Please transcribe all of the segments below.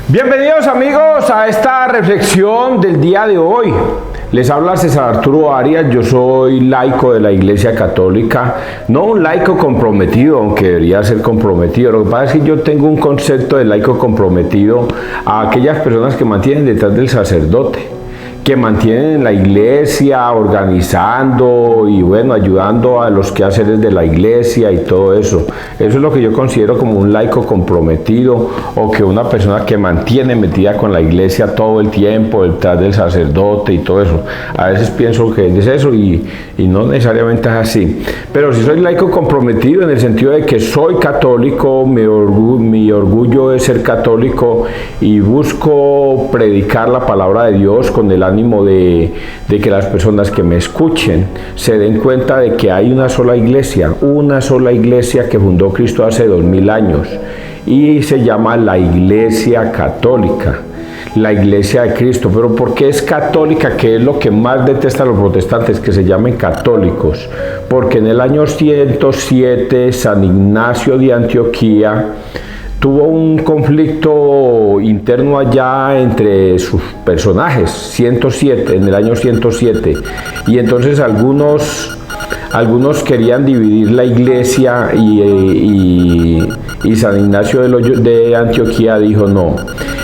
Bienvenidos amigos a esta reflexión del día de hoy. Les habla César Arturo Arias, yo soy laico de la Iglesia Católica, no un laico comprometido, aunque debería ser comprometido. Lo que pasa es que yo tengo un concepto de laico comprometido a aquellas personas que mantienen detrás del sacerdote, que mantienen la iglesia organizando y bueno, ayudando a los quehaceres de la iglesia y todo eso. Eso es lo que yo considero como un laico comprometido, o que una persona que mantiene metida con la iglesia todo el tiempo detrás del sacerdote y todo eso. A veces pienso que es eso y no necesariamente es así. Pero sí soy laico comprometido en el sentido de que soy católico, mi orgullo es ser católico y busco predicar la palabra de Dios con el ánimo de que las personas que me escuchen se den cuenta de que hay una sola iglesia que fundó Cristo hace 2000 años y se llama la Iglesia Católica, la Iglesia de Cristo. Pero ¿por qué es católica? Que es lo que más detestan los protestantes, que se llamen católicos, porque en el año 107 San Ignacio de Antioquía tuvo un conflicto interno allá entre sus personajes, en el año 107, y entonces algunos querían dividir la iglesia y San Ignacio de Antioquía dijo no,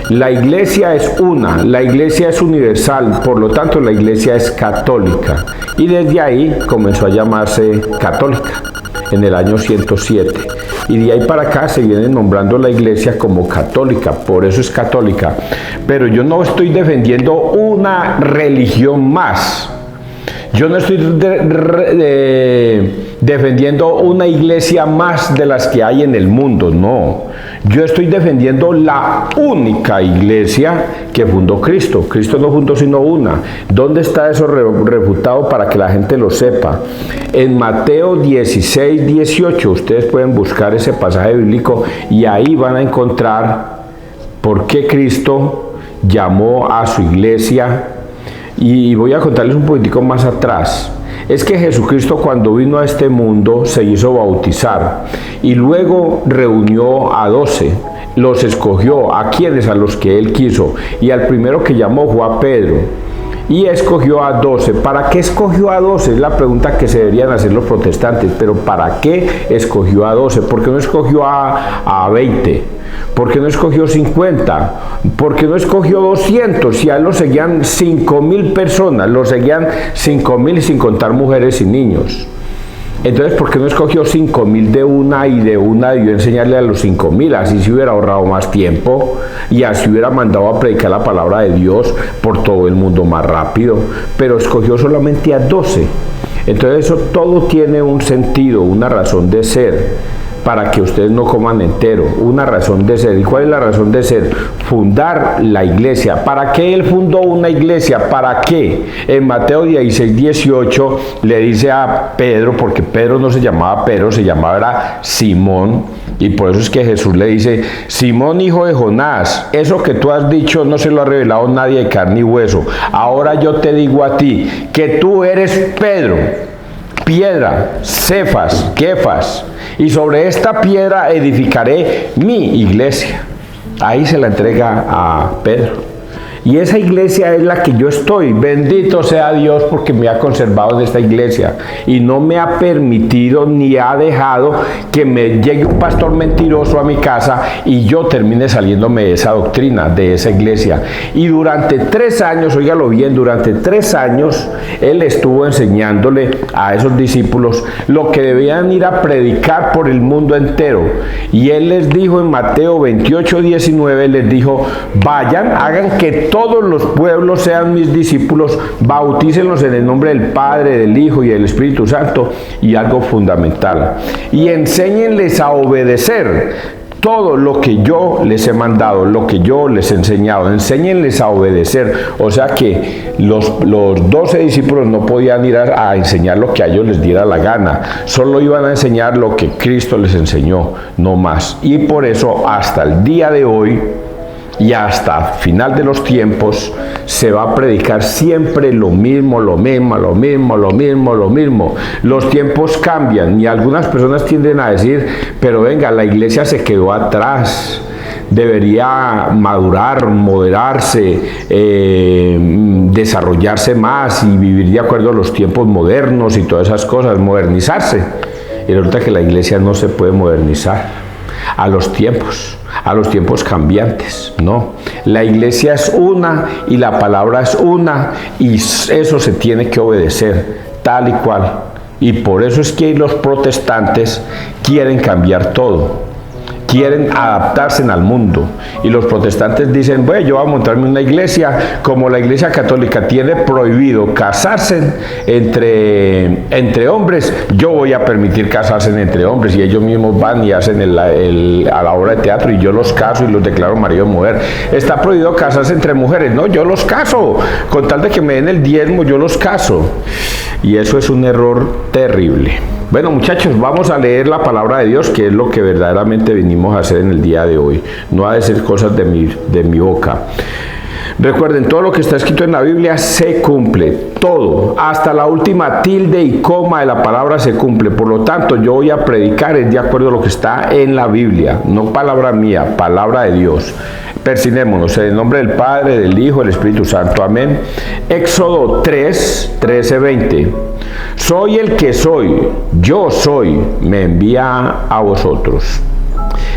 la iglesia es una, la iglesia es universal, por lo tanto la iglesia es católica, y desde ahí comenzó a llamarse católica en el año 107. Y de ahí para acá se viene nombrando la iglesia como católica, por eso es católica. Pero yo no estoy defendiendo una religión más. Yo no estoy defendiendo una iglesia más de las que hay en el mundo, no. Yo estoy defendiendo la única iglesia que fundó Cristo. Cristo no fundó sino una. ¿Dónde está eso refutado para que la gente lo sepa? En Mateo 16, 18, ustedes pueden buscar ese pasaje bíblico y ahí van a encontrar por qué Cristo llamó a su iglesia. Y voy a contarles un poquitico más atrás. Es que Jesucristo, cuando vino a este mundo, se hizo bautizar y luego reunió a 12, los escogió. ¿A quiénes? A los que él quiso, y al primero que llamó fue a Pedro, y escogió a 12. ¿Para qué escogió a 12? Es la pregunta que se deberían hacer los protestantes. Pero ¿para qué escogió a 12? ¿Por qué no escogió a 20? ¿Por qué no escogió 50? ¿Por qué no escogió 200? Si a él lo seguían 5.000 personas, lo seguían 5.000 sin contar mujeres y niños. Entonces, ¿por qué no escogió 5.000 de una y de una debió enseñarle a los 5.000? Así se hubiera ahorrado más tiempo y así hubiera mandado a predicar la palabra de Dios por todo el mundo más rápido. Pero escogió solamente a 12. Entonces, eso todo tiene un sentido, una razón de ser, para que ustedes no coman entero, una razón de ser. ¿Y cuál es la razón de ser? Fundar la iglesia. ¿Para qué él fundó una iglesia? ¿Para qué? En Mateo 16, 18 le dice a Pedro, porque Pedro no se llamaba Pedro, se llamaba Simón, y por eso es que Jesús le dice: Simón, hijo de Jonás, eso que tú has dicho no se lo ha revelado nadie de carne y hueso. Ahora yo te digo a ti que tú eres Pedro, piedra, Cefas, Kefas, y sobre esta piedra edificaré mi iglesia. Ahí se la entrega a Pedro. Y esa iglesia es la que yo estoy. Bendito sea Dios porque me ha conservado en esta iglesia y no me ha permitido ni ha dejado que me llegue un pastor mentiroso a mi casa y yo termine saliéndome de esa doctrina, de esa iglesia. Y durante 3 años, óigalo bien, durante 3 años él estuvo enseñándole a esos discípulos lo que debían ir a predicar por el mundo entero. Y él les dijo en Mateo 28, 19, les dijo: vayan, hagan que todos los pueblos sean mis discípulos, bautícenlos en el nombre del Padre, del Hijo y del Espíritu Santo, y algo fundamental, y enséñenles a obedecer todo lo que yo les he mandado, lo que yo les he enseñado. Enséñenles a obedecer. O sea que los 12 discípulos no podían ir a enseñar lo que a ellos les diera la gana, solo iban a enseñar lo que Cristo les enseñó, no más. Y por eso hasta el día de hoy y hasta final de los tiempos se va a predicar siempre lo mismo. Los tiempos cambian y algunas personas tienden a decir: pero venga, la iglesia se quedó atrás. debería madurar, moderarse, desarrollarse más y vivir de acuerdo a los tiempos modernos y todas esas cosas, modernizarse. Y resulta que la iglesia no se puede modernizar a los tiempos cambiantes, no. La iglesia es una y la palabra es una y eso se tiene que obedecer tal y cual. Y por eso es que los protestantes quieren cambiar todo, quieren adaptarse al mundo. Y los protestantes dicen, bueno, yo voy a montarme una iglesia, como la iglesia católica tiene prohibido casarse entre hombres, yo voy a permitir casarse entre hombres. Y ellos mismos van y hacen a la obra de teatro y yo los caso y los declaro marido y mujer. Está prohibido casarse entre mujeres, no, yo los caso, con tal de que me den el diezmo, yo los caso. Y eso es un error terrible. Bueno, muchachos, vamos a leer la palabra de Dios, que es lo que verdaderamente venimos a hacer en el día de hoy. No ha de ser cosas de mi boca. Recuerden, todo lo que está escrito en la Biblia se cumple, todo, hasta la última tilde y coma de la palabra se cumple. Por lo tanto, yo voy a predicar de acuerdo a lo que está en la Biblia, no palabra mía, palabra de Dios. Persinémonos en el nombre del Padre, del Hijo, del Espíritu Santo. Amén. Éxodo 3, 13, 20. Soy el que soy, yo soy, me envía a vosotros.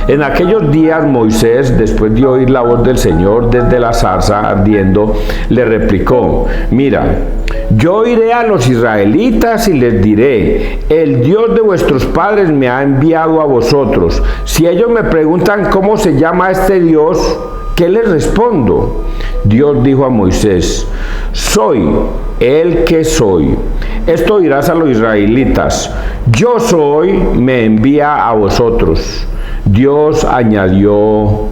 En aquellos días Moisés, después de oír la voz del Señor desde la zarza ardiendo, le replicó, mira, yo iré a los israelitas y les diré, el Dios de vuestros padres me ha enviado a vosotros. Si ellos me preguntan cómo se llama este Dios, ¿qué les respondo? Dios dijo a Moisés, soy el que soy. Esto dirás a los israelitas, yo soy, me envía a vosotros. Dios añadió,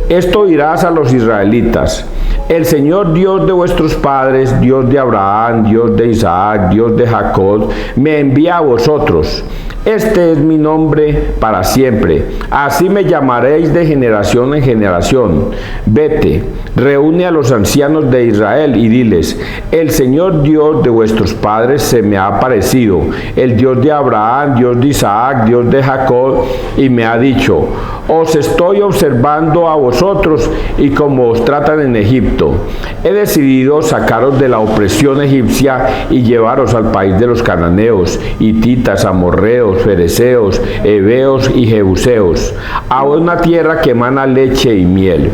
esto dirás a los israelitas, el Señor Dios de vuestros padres, Dios de Abraham, Dios de Isaac, Dios de Jacob, me envía a vosotros. Este es mi nombre para siempre. Así me llamaréis de generación en generación. Vete, reúne a los ancianos de Israel y diles, el Señor Dios de vuestros padres se me ha aparecido, el Dios de Abraham, Dios de Isaac, Dios de Jacob, y me ha dicho, os estoy observando a vosotros y como os tratan en Egipto. He decidido sacaros de la opresión egipcia y llevaros al país de los cananeos, hititas, amorreos, fereceos, heveos y jebuseos, a una tierra que emana leche y miel.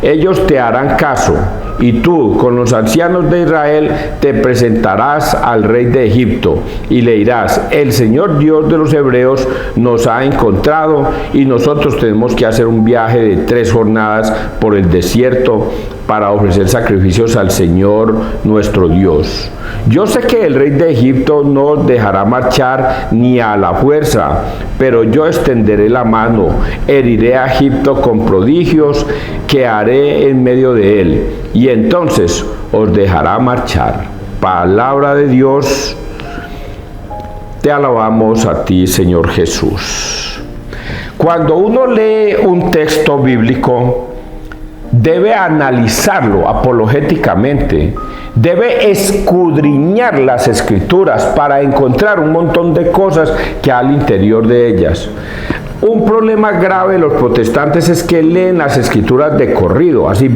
Ellos te harán caso, y tú con los ancianos de Israel te presentarás al rey de Egipto y le dirás, el Señor Dios de los hebreos nos ha encontrado y nosotros tenemos que hacer un viaje de 3 jornadas por el desierto para ofrecer sacrificios al Señor nuestro Dios. Yo sé que el rey de Egipto no os dejará marchar ni a la fuerza, pero yo extenderé la mano, heriré a Egipto con prodigios que haré en medio de él, y entonces os dejará marchar. Palabra de Dios, te alabamos a ti, Señor Jesús. Cuando uno lee un texto bíblico, debe analizarlo apologéticamente, debe escudriñar las escrituras para encontrar un montón de cosas que hay al interior de ellas. Un problema grave de los protestantes es que leen las escrituras de corrido, así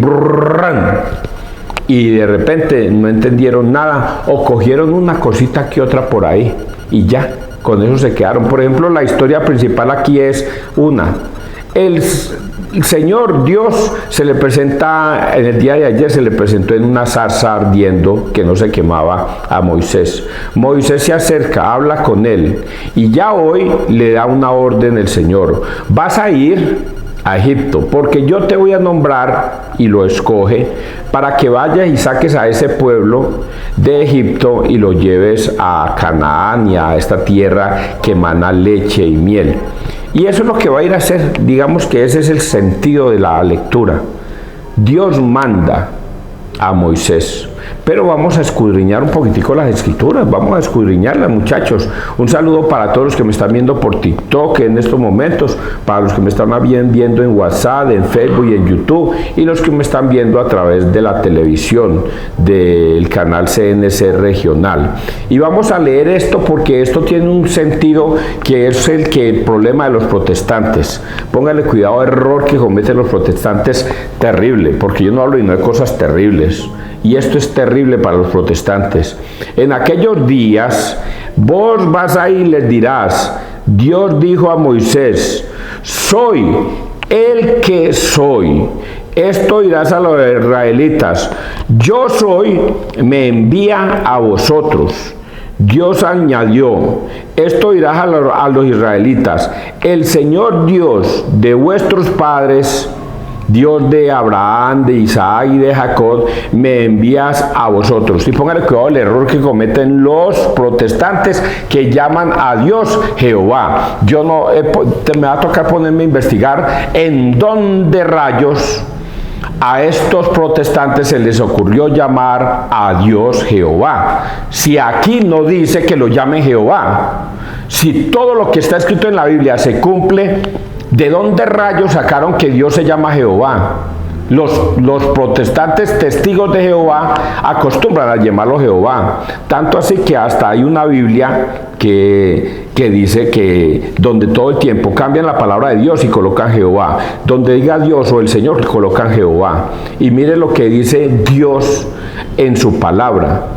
y de repente no entendieron nada o cogieron una cosita que otra por ahí y ya, con eso se quedaron. Por ejemplo, la historia principal aquí es una. El Señor Dios se le presenta, en el día de ayer se le presentó en una zarza ardiendo que no se quemaba a Moisés. Moisés se acerca, habla con él y ya hoy le da una orden el Señor. Vas a ir a Egipto porque yo te voy a nombrar, y lo escoge, para que vayas y saques a ese pueblo de Egipto y lo lleves a Canaán y a esta tierra que emana leche y miel. Y eso es lo que va a ir a hacer. Digamos que ese es el sentido de la lectura. Dios manda a Moisés, pero vamos a escudriñar un poquitico las escrituras, vamos a escudriñarlas, muchachos. Un saludo para todos los que me están viendo por TikTok en estos momentos, para los que me están viendo en WhatsApp, en Facebook y en YouTube, y los que me están viendo a través de la televisión del canal CNC Regional. Y vamos a leer esto porque esto tiene un sentido que es el problema de los protestantes. Póngale cuidado al error que cometen los protestantes, terrible, porque yo no hablo de cosas terribles. Y esto es terrible para los protestantes. En aquellos días, vos vas ahí y les dirás, Dios dijo a Moisés, soy el que soy. Esto dirás a los israelitas, yo soy, me envía a vosotros. Dios añadió, esto dirás a los israelitas, el Señor Dios de vuestros padres, Dios de Abraham, de Isaac y de Jacob, me envías a vosotros. Y póngale cuidado el error que cometen los protestantes que llaman a Dios Jehová. Yo no, me va a tocar ponerme a investigar en dónde rayos a estos protestantes se les ocurrió llamar a Dios Jehová. Si aquí no dice que lo llame Jehová, si todo lo que está escrito en la Biblia se cumple, ¿de dónde rayos sacaron que Dios se llama Jehová? Los protestantes testigos de Jehová acostumbran a llamarlo Jehová. Tanto así que hasta hay una Biblia que dice que donde todo el tiempo cambian la palabra de Dios y colocan Jehová. Donde diga Dios o el Señor colocan Jehová. Y mire lo que dice Dios en su palabra.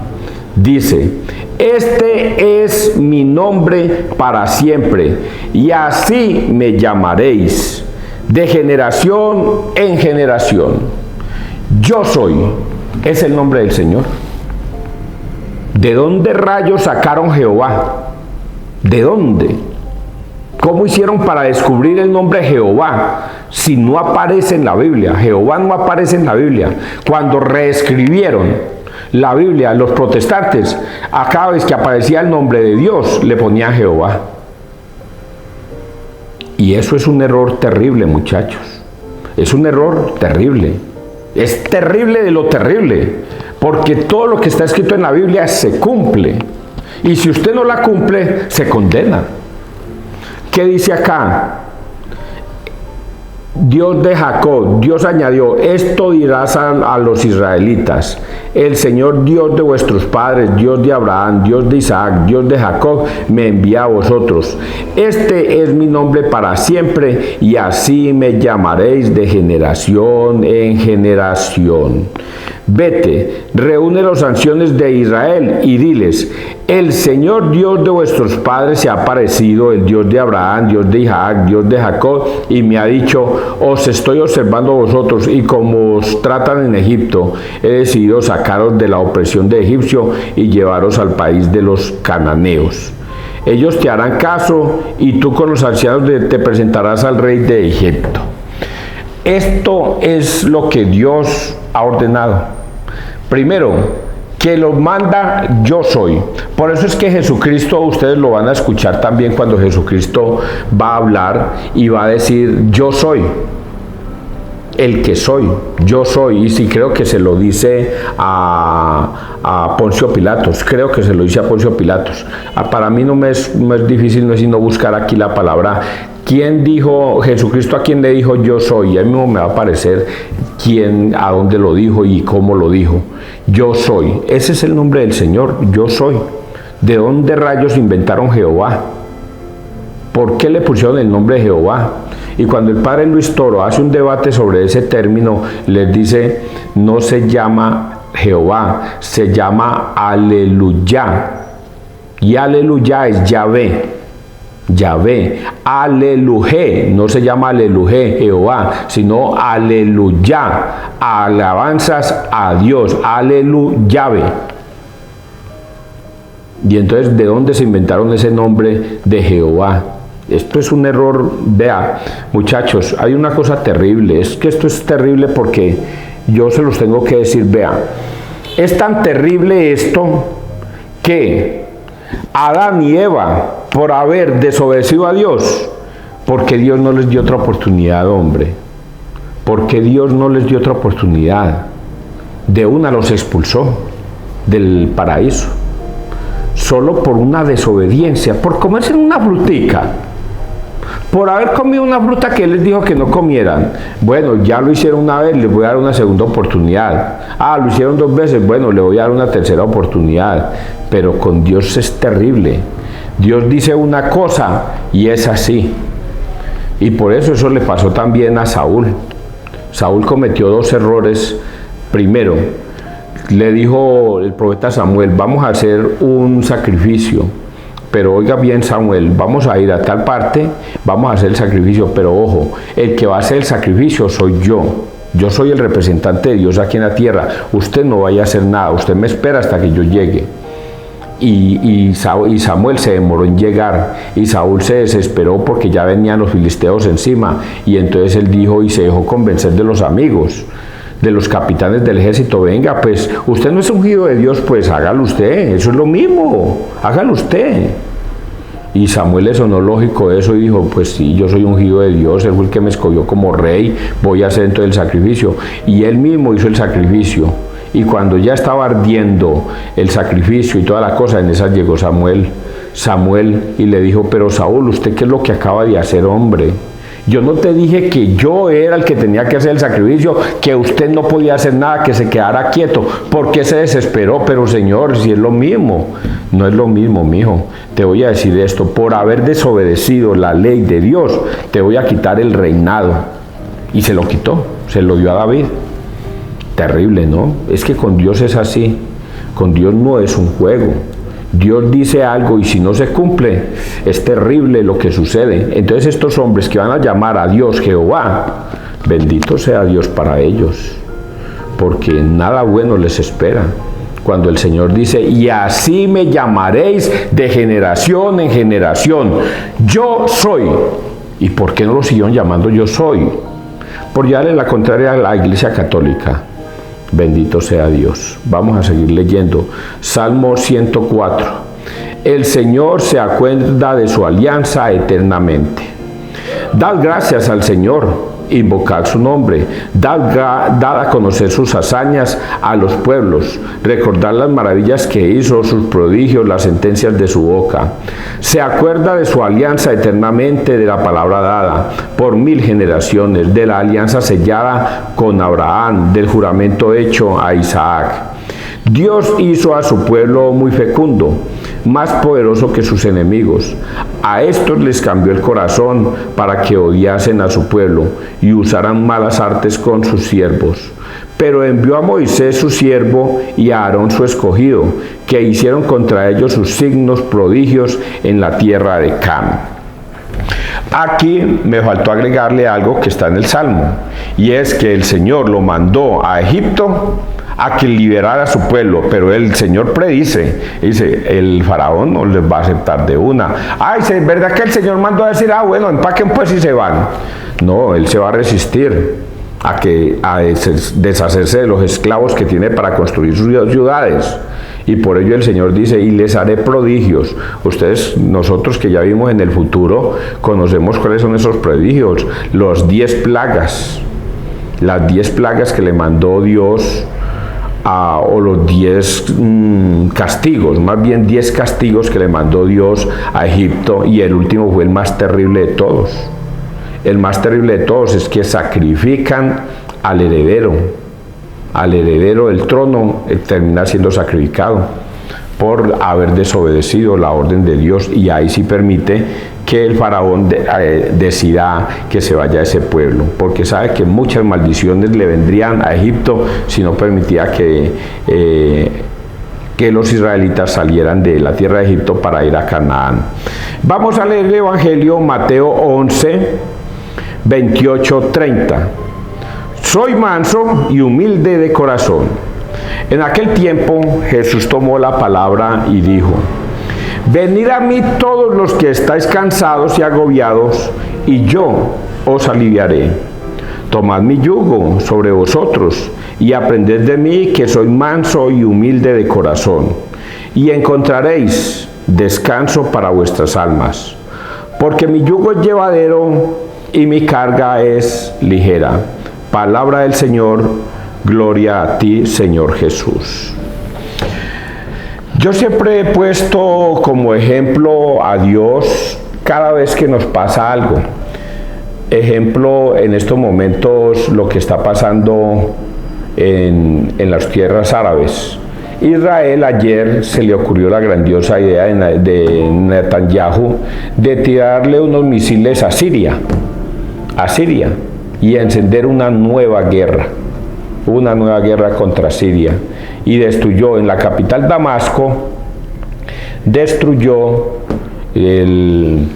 Dice, este es mi nombre para siempre, y así me llamaréis, de generación en generación. Yo soy, es el nombre del Señor. ¿De dónde rayos sacaron Jehová? ¿De dónde? ¿Cómo hicieron para descubrir el nombre Jehová si no aparece en la Biblia? Jehová no aparece en la Biblia. Cuando reescribieron la Biblia, los protestantes, a cada vez que aparecía el nombre de Dios, le ponían Jehová. Y eso es un error terrible, muchachos. Es un error terrible. Es terrible de lo terrible, porque todo lo que está escrito en la Biblia se cumple. Y si usted no la cumple, se condena. ¿Qué dice acá? Dios de Jacob, Dios añadió, esto dirás a los israelitas, el Señor Dios de vuestros padres, Dios de Abraham, Dios de Isaac, Dios de Jacob, me envía a vosotros. Este es mi nombre para siempre, y así me llamaréis de generación en generación. Vete, reúne los ancianos de Israel y diles, el Señor Dios de vuestros padres se ha aparecido, el Dios de Abraham, Dios de Isaac, Dios de Jacob, y me ha dicho, os estoy observando a vosotros, y como os tratan en Egipto, he decidido sacaros de la opresión de Egipcio y llevaros al país de los cananeos. Ellos te harán caso, y tú con los ancianos te presentarás al rey de Egipto. Esto es lo que Dios ha ordenado. Primero, que lo manda yo soy. Por eso es que Jesucristo, ustedes lo van a escuchar también cuando Jesucristo va a hablar y va a decir yo soy. El que soy, yo soy. Y sí, creo que se lo dice a Poncio Pilatos, creo que se lo dice a Poncio Pilatos. Para mí no es difícil, no es sino buscar aquí la palabra. ¿Quién dijo, Jesucristo a quién le dijo yo soy? Y a mí mismo me va a aparecer quién, a dónde lo dijo y cómo lo dijo. Yo soy, ese es el nombre del Señor, yo soy. ¿De dónde rayos inventaron Jehová? ¿Por qué le pusieron el nombre de Jehová? Y cuando el padre Luis Toro hace un debate sobre ese término, les dice, no se llama Jehová, se llama Aleluya. Y Aleluya es Yahvé. Yahvé, Alelujé, no se llama Alelujé, Jehová, sino Aleluya, alabanzas a Dios, Aleluyave. Y entonces, ¿de dónde se inventaron ese nombre de Jehová? Esto es un error. Vea, muchachos, hay una cosa terrible, es que esto es terrible porque yo se los tengo que decir. Vea, es tan terrible esto que Adán y Eva, por haber desobedecido a Dios, porque Dios no les dio otra oportunidad, hombre, porque Dios no les dio otra oportunidad, de una los expulsó. del paraíso, solo por una desobediencia, por comerse una frutica, por haber comido una fruta que Él les dijo que no comieran. Bueno, ya lo hicieron una vez, les voy a dar una segunda oportunidad. Lo hicieron 2 veces, bueno, le voy a dar una tercera oportunidad. Pero con Dios es terrible. Dios dice una cosa y es así. Y por eso le pasó también a Saúl. Saúl cometió 2 errores. Primero, le dijo el profeta Samuel, vamos a hacer un sacrificio. Pero oiga bien, Samuel, vamos a ir a tal parte, vamos a hacer el sacrificio, pero ojo, el que va a hacer el sacrificio soy yo. Yo soy el representante de Dios aquí en la tierra. Usted no vaya a hacer nada, usted me espera hasta que yo llegue. Y Samuel se demoró en llegar, y Saúl se desesperó porque ya venían los filisteos encima, y entonces él dijo y se dejó convencer de los amigos, de los capitanes del ejército. Venga, pues usted no es ungido de Dios, pues hágalo usted, eso es lo mismo, hágalo usted. Y Samuel le sonó lógico eso y dijo, pues sí, yo soy ungido de Dios, él fue el que me escogió como rey, voy a hacer entonces el sacrificio. Y él mismo hizo el sacrificio. Y cuando ya estaba ardiendo el sacrificio y toda la cosa, en esas llegó Samuel y le dijo, pero Saúl, ¿usted qué es lo que acaba de hacer, hombre? Yo no te dije que yo era el que tenía que hacer el sacrificio, que usted no podía hacer nada, que se quedara quieto. ¿Por qué se desesperó? Pero Señor, si es lo mismo. No es lo mismo, mijo. Te voy a decir esto, por haber desobedecido la ley de Dios, te voy a quitar el reinado. Y se lo quitó, se lo dio a David. Terrible, ¿no? Es que con Dios es así. Con Dios no es un juego. Dios dice algo y si no se cumple, es terrible lo que sucede. Entonces estos hombres que van a llamar a Dios Jehová, bendito sea Dios para ellos, porque nada bueno les espera. Cuando el Señor dice, y así me llamaréis de generación en generación, yo soy. ¿Y por qué no lo siguieron llamando yo soy? Por llevarle la contraria a la Iglesia Católica. Bendito sea Dios. Vamos a seguir leyendo. Salmo 104. El Señor se acuerda de su alianza eternamente. Dad gracias al Señor, invocad su nombre, dad a conocer sus hazañas a los pueblos, recordad las maravillas que hizo, sus prodigios, las sentencias de su boca. Se acuerda de su alianza eternamente, de la palabra dada por 1000 generaciones, de la alianza sellada con Abraham, del juramento hecho a Isaac. Dios hizo a su pueblo muy fecundo, más poderoso que sus enemigos. A estos les cambió el corazón para que odiasen a su pueblo y usaran malas artes con sus siervos. Pero envió a Moisés su siervo y a Aarón su escogido, que hicieron contra ellos sus signos prodigios en la tierra de Cam. Aquí me faltó agregarle algo que está en el Salmo, y es que el Señor lo mandó a Egipto a que liberara a su pueblo, pero el Señor predice, dice, el faraón no les va a aceptar de una. ¿Es verdad que el Señor mandó a decir, bueno, empaquen pues y se van? No, Él se va a resistir a deshacerse de los esclavos que tiene para construir sus ciudades. Y por ello el Señor dice, y les haré prodigios. Nosotros que ya vimos en el futuro, conocemos cuáles son esos prodigios. Los 10 plagas, las 10 plagas que le mandó Dios, o los 10 castigos, más bien 10 castigos que le mandó Dios a Egipto, y el último fue el más terrible de todos. El más terrible de todos es que sacrifican al heredero del trono, termina siendo sacrificado por haber desobedecido la orden de Dios, y ahí sí permite que el faraón decida que se vaya a ese pueblo, porque sabe que muchas maldiciones le vendrían a Egipto si no permitía que los israelitas salieran de la tierra de Egipto para ir a Canaán. Vamos a leer el Evangelio, Mateo 11, 28, 30. Soy manso y humilde de corazón. En aquel tiempo Jesús tomó la palabra y dijo, venid a mí todos los que estáis cansados y agobiados, y yo os aliviaré. Tomad mi yugo sobre vosotros, y aprended de mí, que soy manso y humilde de corazón, y encontraréis descanso para vuestras almas. Porque mi yugo es llevadero y mi carga es ligera. Palabra del Señor, gloria a ti, Señor Jesús. Yo siempre he puesto como ejemplo a Dios cada vez que nos pasa algo. Ejemplo, en estos momentos lo que está pasando en las tierras árabes. Israel ayer se le ocurrió la grandiosa idea de Netanyahu de tirarle unos misiles a Siria y encender una nueva guerra contra Siria, y destruyó en la capital Damasco, destruyó el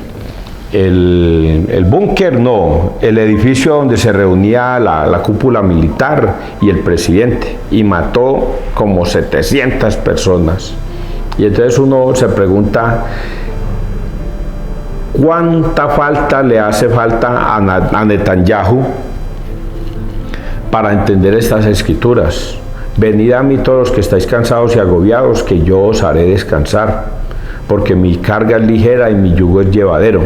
búnker, no, el edificio donde se reunía la cúpula militar y el presidente, y mató como 700 personas. Y entonces uno se pregunta, ¿cuánta falta le hace falta a Netanyahu para entender estas escrituras? Venid a mí todos los que estáis cansados y agobiados, que yo os haré descansar, porque mi carga es ligera y mi yugo es llevadero.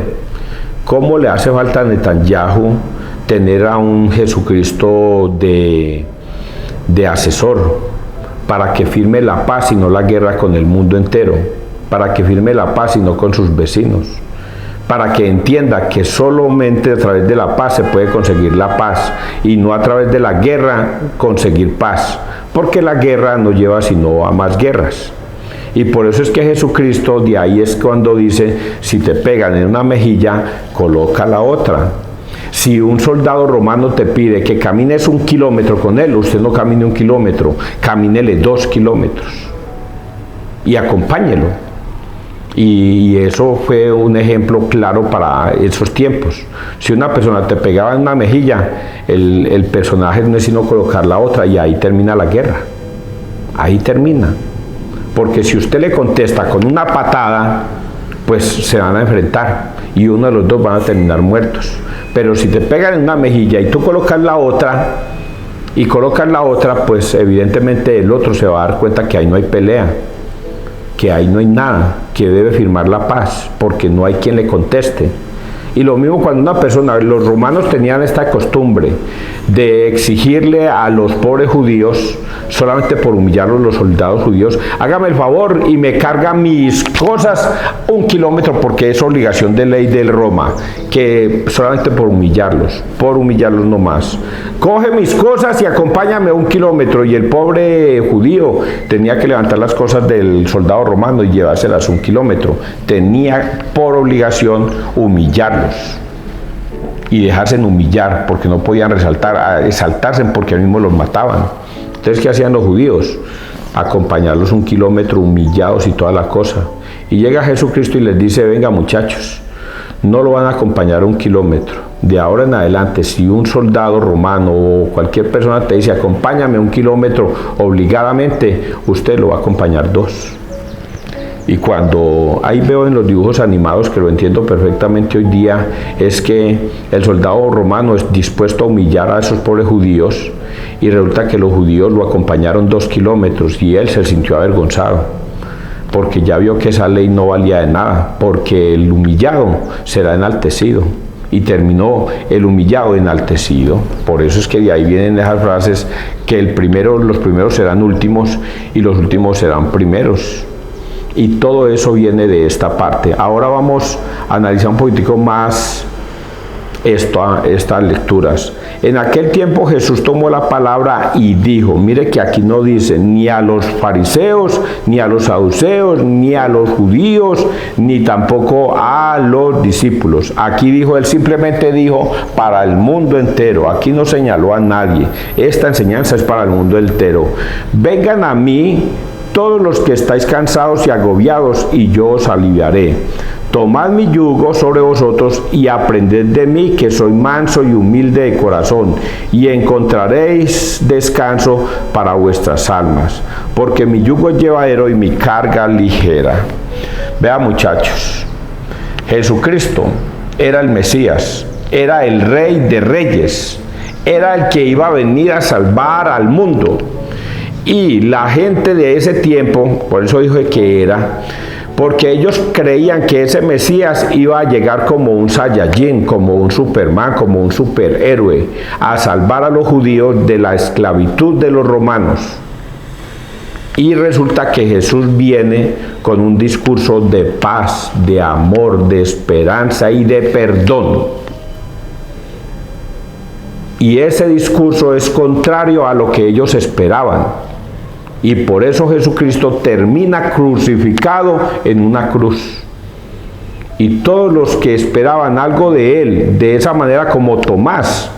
¿Cómo le hace falta a Netanyahu tener a un Jesucristo de asesor para que firme la paz y no la guerra con el mundo entero, para que firme la paz y no con sus vecinos, para que entienda que solamente a través de la paz se puede conseguir la paz y no a través de la guerra conseguir paz, porque la guerra no lleva sino a más guerras? Y por eso es que Jesucristo, de ahí es cuando dice, si te pegan en una mejilla, coloca la otra. Si un soldado romano te pide que camines 1 kilómetro con él, usted no camine 1 kilómetro, camínele 2 kilómetros y acompáñelo. Y eso fue un ejemplo claro para esos tiempos. Si una persona te pegaba en una mejilla, el personaje no es sino colocar la otra, y ahí termina la guerra. Ahí termina. Porque si usted le contesta con una patada, pues se van a enfrentar y uno de los dos van a terminar muertos. Pero si te pegan en una mejilla y tú colocas la otra, pues evidentemente el otro se va a dar cuenta que ahí no hay pelea, que ahí no hay nada, que debe firmar la paz, porque no hay quien le conteste. Y lo mismo cuando una persona, los romanos tenían esta costumbre de exigirle a los pobres judíos, solamente por humillarlos, los soldados judíos, hágame el favor y me carga mis cosas 1 kilómetro, porque es obligación de ley de Roma, que solamente por humillarlos nomás. Coge mis cosas y acompáñame 1 kilómetro, y el pobre judío tenía que levantar las cosas del soldado romano y llevárselas 1 kilómetro. Tenía por obligación humillarlos y dejarse humillar, porque no podían exaltarse, porque mismo los mataban. Entonces, ¿qué hacían los judíos? Acompañarlos 1 kilómetro humillados y toda la cosa. Y llega Jesucristo y les dice, venga muchachos, no lo van a acompañar 1 kilómetro. De ahora en adelante, si un soldado romano o cualquier persona te dice, acompáñame 1 kilómetro obligadamente, usted lo va a acompañar 2. Y cuando ahí veo en los dibujos animados, que lo entiendo perfectamente hoy día, es que el soldado romano es dispuesto a humillar a esos pobres judíos, y resulta que los judíos lo acompañaron 2 kilómetros y él se sintió avergonzado, porque ya vio que esa ley no valía de nada, porque el humillado será enaltecido, y terminó el humillado enaltecido. Por eso es que de ahí vienen esas frases que los primeros serán últimos y los últimos serán primeros. Y todo eso viene de esta parte. Ahora vamos a analizar un poquitico más estas lecturas. En aquel tiempo Jesús tomó la palabra y dijo, mire que aquí no dice ni a los fariseos, ni a los saduceos, ni a los judíos, ni tampoco a los discípulos. Aquí dijo, él simplemente dijo para el mundo entero. Aquí no señaló a nadie. Esta enseñanza es para el mundo entero. Vengan a mí todos los que estáis cansados y agobiados, y yo os aliviaré. Tomad mi yugo sobre vosotros y aprended de mí, que soy manso y humilde de corazón, y encontraréis descanso para vuestras almas, porque mi yugo es llevadero y mi carga ligera. Vean muchachos, Jesucristo era el Mesías, era el Rey de Reyes, era el que iba a venir a salvar al mundo. Y la gente de ese tiempo, por eso dijo que era, porque ellos creían que ese Mesías iba a llegar como un Saiyajin, como un Superman, como un superhéroe, a salvar a los judíos de la esclavitud de los romanos. Y resulta que Jesús viene con un discurso de paz, de amor, de esperanza y de perdón. Y ese discurso es contrario a lo que ellos esperaban. Y por eso Jesucristo termina crucificado en una cruz. Y todos los que esperaban algo de él, de esa manera como Tomás,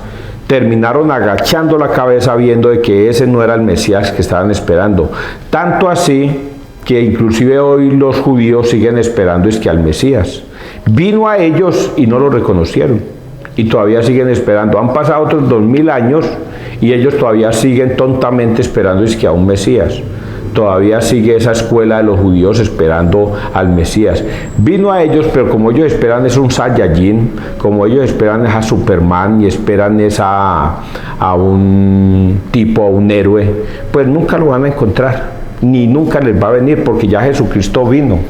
terminaron agachando la cabeza viendo de que ese no era el Mesías que estaban esperando. Tanto así que inclusive hoy los judíos siguen esperando es que al Mesías. Vino a ellos y no lo reconocieron. Y todavía siguen esperando. Han pasado otros 2000 años y ellos todavía siguen tontamente esperando es que a un Mesías. Todavía sigue esa escuela de los judíos esperando al Mesías. Vino a ellos, pero como ellos esperan es un Saiyajin, como ellos esperan es a Superman y esperan es a un tipo, a un héroe, pues nunca lo van a encontrar, ni nunca les va a venir, porque ya Jesucristo vino,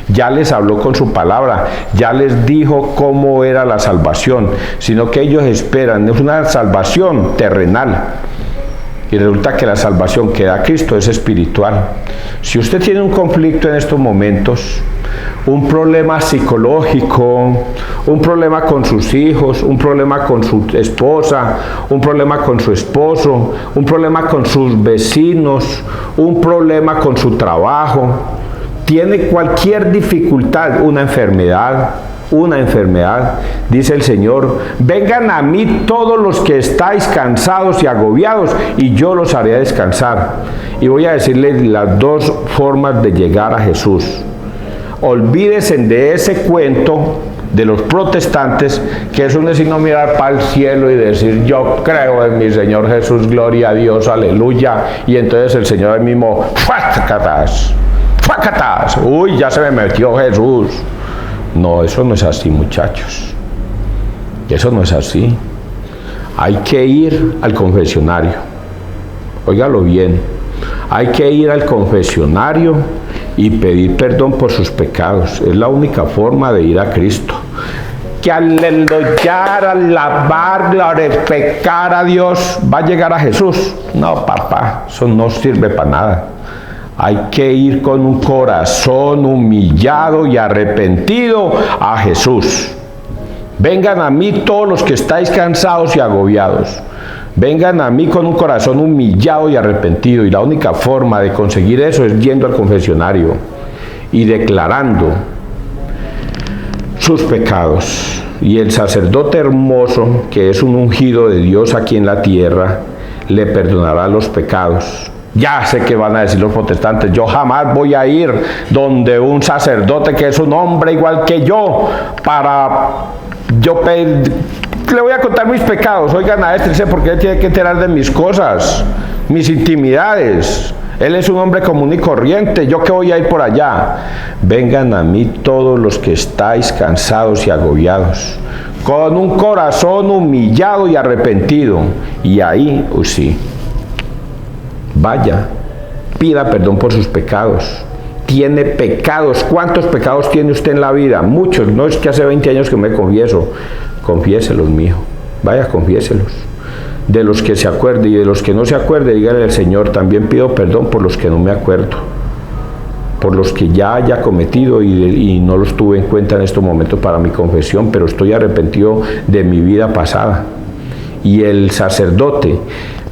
ya les habló con su palabra, ya les dijo cómo era la salvación, sino que ellos esperan, es una salvación terrenal. Y resulta que la salvación que da Cristo es espiritual. Si usted tiene un conflicto en estos momentos, un problema psicológico, un problema con sus hijos, un problema con su esposa, un problema con su esposo, un problema con sus vecinos, un problema con su trabajo, tiene cualquier dificultad, una enfermedad, dice el Señor, vengan a mí todos los que estáis cansados y agobiados y yo los haré descansar. Y voy a decirles las dos formas de llegar a Jesús. Olvídense de ese cuento de los protestantes, que eso no es sino mirar para el cielo y decir yo creo en mi Señor Jesús, gloria a Dios, aleluya, y entonces el Señor es mismo, ¡facatas! Uy, ya se me metió Jesús. No, eso no es así, muchachos. Eso no es así. Hay que ir al confesionario. Óigalo bien. Hay que ir al confesionario y pedir perdón por sus pecados. Es la única forma de ir a Cristo. Que al enlollar, alabar, glorificar a Dios, va a llegar a Jesús. No, papá, eso no sirve para nada. Hay que ir con un corazón humillado y arrepentido a Jesús. Vengan a mí todos los que estáis cansados y agobiados. Vengan a mí con un corazón humillado y arrepentido. Y la única forma de conseguir eso es yendo al confesionario y declarando sus pecados. Y el sacerdote hermoso, que es un ungido de Dios aquí en la tierra, le perdonará los pecados. Ya sé que van a decir los protestantes, yo jamás voy a ir donde un sacerdote que es un hombre igual que yo para le voy a contar mis pecados. Oigan a este, porque él tiene que enterar de mis cosas, mis intimidades. Él es un hombre común y corriente, ¿yo qué voy a ir por allá? Vengan a mí todos los que estáis cansados y agobiados, con un corazón humillado y arrepentido. Y ahí, sí, vaya, pida perdón por sus pecados. Tiene pecados. ¿Cuántos pecados tiene usted en la vida? Muchos. No es que hace 20 años que me confieso. Confiéselos, mijo. Vaya, confiéselos. De los que se acuerde y de los que no se acuerde, dígale al Señor, también pido perdón por los que no me acuerdo, por los que ya haya cometido y no los tuve en cuenta en estos momentos para mi confesión, pero estoy arrepentido de mi vida pasada. Y el sacerdote,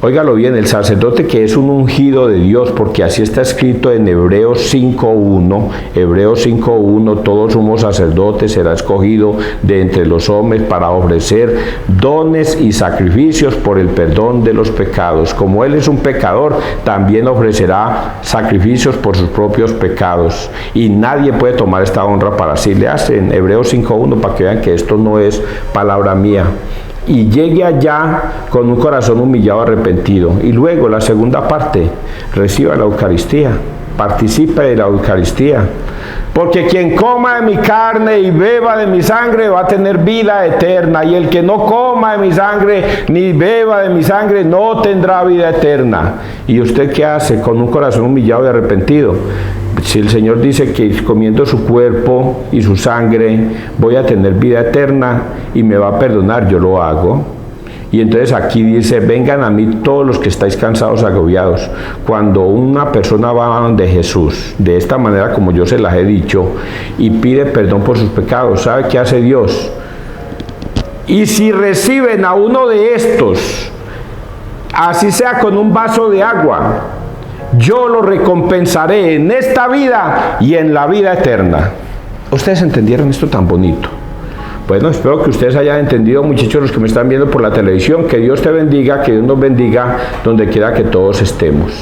óigalo bien, el sacerdote que es un ungido de Dios, porque así está escrito en Hebreos 5.1, Hebreos 5.1, todo sumo sacerdote será escogido de entre los hombres para ofrecer dones y sacrificios por el perdón de los pecados. Como él es un pecador, también ofrecerá sacrificios por sus propios pecados. Y nadie puede tomar esta honra para sí. Le hacen Hebreos 5.1 para que vean que esto no es palabra mía. Y llegue allá con un corazón humillado, arrepentido. Y luego la segunda parte, reciba la Eucaristía, participe de la Eucaristía. Porque quien coma de mi carne y beba de mi sangre va a tener vida eterna. Y el que no coma de mi sangre ni beba de mi sangre no tendrá vida eterna. ¿Y usted qué hace con un corazón humillado y arrepentido? Si el Señor dice que comiendo su cuerpo y su sangre voy a tener vida eterna y me va a perdonar, yo lo hago. Y entonces aquí dice, vengan a mí todos los que estáis cansados, agobiados. Cuando una persona va de Jesús, de esta manera como yo se las he dicho, y pide perdón por sus pecados, ¿sabe qué hace Dios? Y si reciben a uno de estos, así sea con un vaso de agua, yo lo recompensaré en esta vida y en la vida eterna. ¿Ustedes entendieron esto tan bonito? Bueno, espero que ustedes hayan entendido, muchachos, los que me están viendo por la televisión. Que Dios te bendiga, que Dios nos bendiga donde quiera que todos estemos.